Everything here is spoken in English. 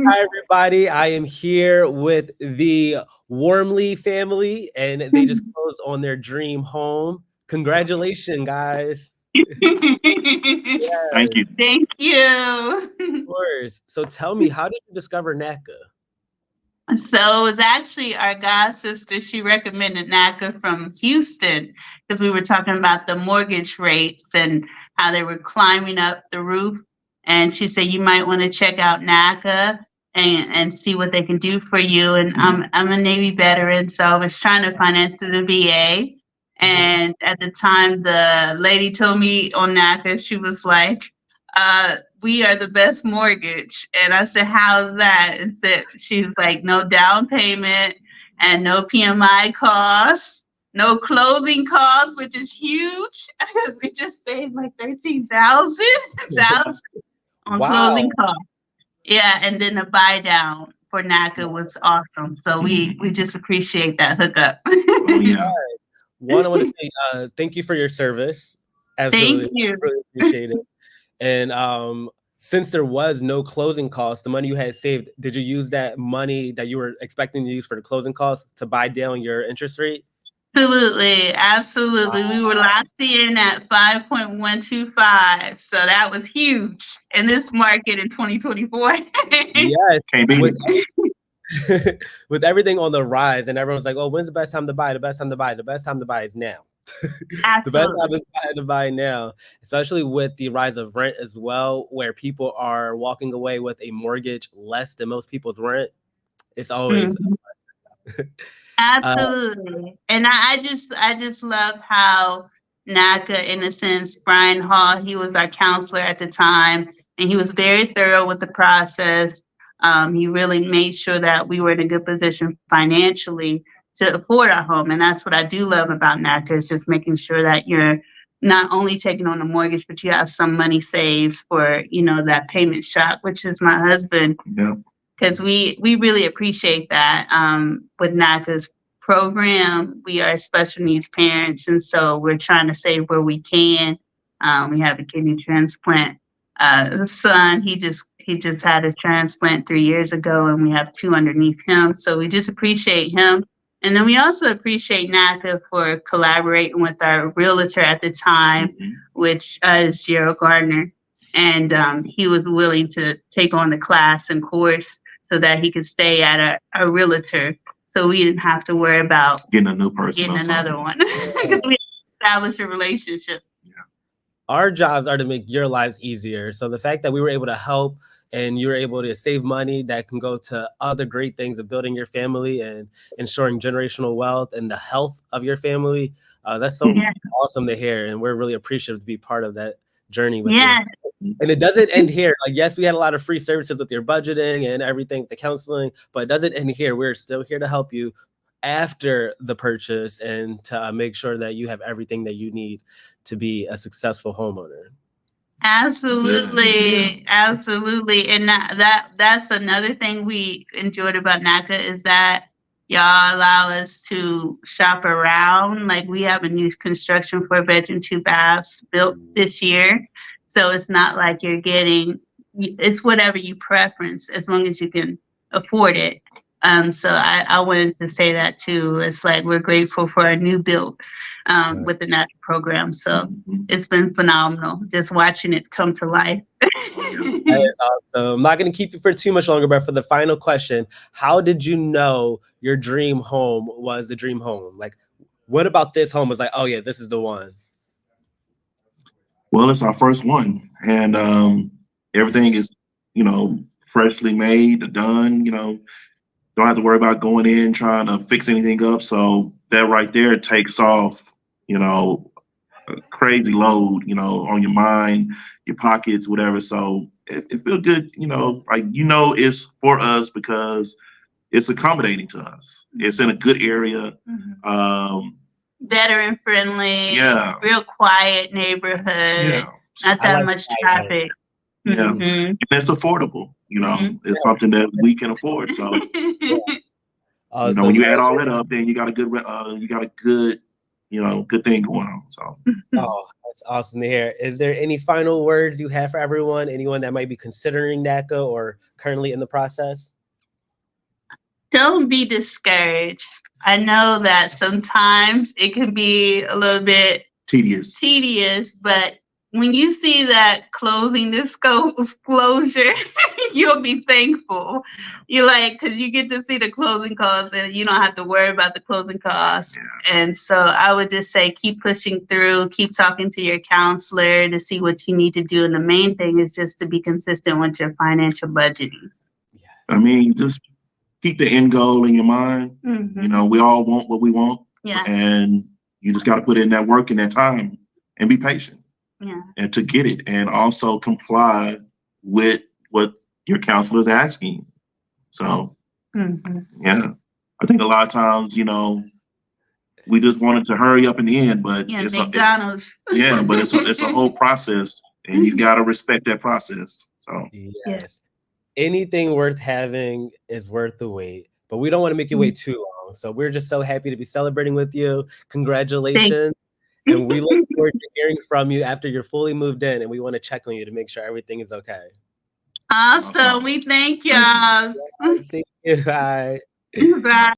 Hi, everybody. I am here with the Warmly family, and they just closed on their dream home. Congratulations, guys. Thank you. Yes, Thank of you. course. So tell me, how did you discover NACA? So it was actually our god sister. She recommended NACA from Houston because we were talking about the mortgage rates and how they were climbing up the roof. And she said you might want to check out NACA and see what they can do for you. And I'm a Navy veteran, so I was trying to finance through the VA. And at the time, the lady told me on NACA, she was like, we are the best mortgage. And I said, how's that? And said, she's like, no down payment and no PMI costs, no closing costs, which is huge. We just saved like 13,000 on closing Wow. costs. Yeah, and then the buy down for NACA was awesome. So we just appreciate that hookup. Oh yeah. One, I want to say thank you for your service. Thank Absolutely. you. Really appreciate it. And since there was no closing costs, the money you had saved, did you use that money that you were expecting to use for the closing costs to buy down your interest rate? Absolutely, absolutely. We were locked in at 5.125. So that was huge in this market in 2024. Yes. Can't beat With it. with everything on the rise, and everyone's like, "Oh, when's the best time to buy? The best time to buy. The best time to buy is now. The best Absolutely. time to buy now, especially with the rise of rent as well, where people are walking away with a mortgage less than most people's rent. It's always Mhm. uh, Absolutely. And I just love how NACA, in a sense, Brian Hall, he was our counselor at the time, and he was very thorough with the process. He really made sure that we were in a good position financially to afford our home. And that's what I do love about NACA is just making sure that you're not only taking on a mortgage, but you have some money saved for, that payment shock, which is my husband Yeah. because we really appreciate that. With NACA's program, we are special needs parents, and so we're trying to save where we can. We have a kidney transplant son. He just had a transplant 3 years ago, and we have two underneath him. So we just appreciate him. And then we also appreciate NACA for collaborating with our realtor at the time, which is Gerald Gardner. And he was willing to take on the class and course so that he could stay at a realtor. So we didn't have to worry about Getting a new person getting or another something. one because we established a relationship. our jobs are to make your lives easier. So the fact that we were able to help and you were able to save money that can go to other great things of building your family and ensuring generational wealth and the health of your family, that's so Yeah. awesome to hear. And we're really appreciative to be part of that journey with you. Yes. And it doesn't end here. Like, yes, we had a lot of free services with your budgeting and everything, the counseling, but it doesn't end here. We're still here to help you after the purchase and to make sure that you have everything that you need to be a successful homeowner. Absolutely, absolutely, and that's another thing we enjoyed about NACA is that y'all allow us to shop around. Like we have a new construction 4 bedroom 2 baths built this year, so it's not like you're getting. It's whatever you preference as long as you can afford it. So I wanted to say that too. It's like we're grateful for a new build with the NACA program. So it's been phenomenal just watching it come to life. That is awesome. I'm not going to keep you for too much longer, but for the final question, how did you know your dream home was the dream home? Like, what about this home was like, oh, yeah, this is the one? Well, it's our first one, and everything is, freshly made, done. Don't have to worry about going in trying to fix anything up. So that right there takes off, a crazy load, on your mind, your pockets, whatever. So it feels good, like it's for us because it's accommodating to us. It's in a good area. Veteran friendly, Yeah. real quiet neighborhood, Yeah. not I that like much that. traffic. Yeah. Mhm. And it's affordable, it's something that we can afford. So Awesome. when you add all that up, then you got a good, good thing going on. So Oh, That's awesome to hear. Is there any final words you have for everyone? Anyone that might be considering NACA or currently in the process? Don't be discouraged. I know that sometimes it can be a little bit tedious, but when you see that closing disclosure, you'll be thankful. You like, because you get to see the closing costs and you don't have to worry about the closing costs. Yeah. And so I would just say keep pushing through, keep talking to your counselor to see what you need to do. And the main thing is just to be consistent with your financial budgeting. Yes. I mean, just keep the end goal in your mind. Mm-hmm. You know, we all want what we want. Yeah. And you just got to put in that work and that time and be patient. Yeah. And to get it, and also comply with what your counselor is asking. So, yeah, I think a lot of times, you know, we just wanted to hurry up in the end, but it's McDonald's. But it's a whole process, and you got to respect that process. So, yes, anything worth having is worth the wait, but we don't want to make you wait too long. So we're just so happy to be celebrating with you. Congratulations. And we look forward to hearing from you after you're fully moved in, and we want to check on you to make sure everything is okay. Awesome. We thank y'all. Thank you. Bye. Bye.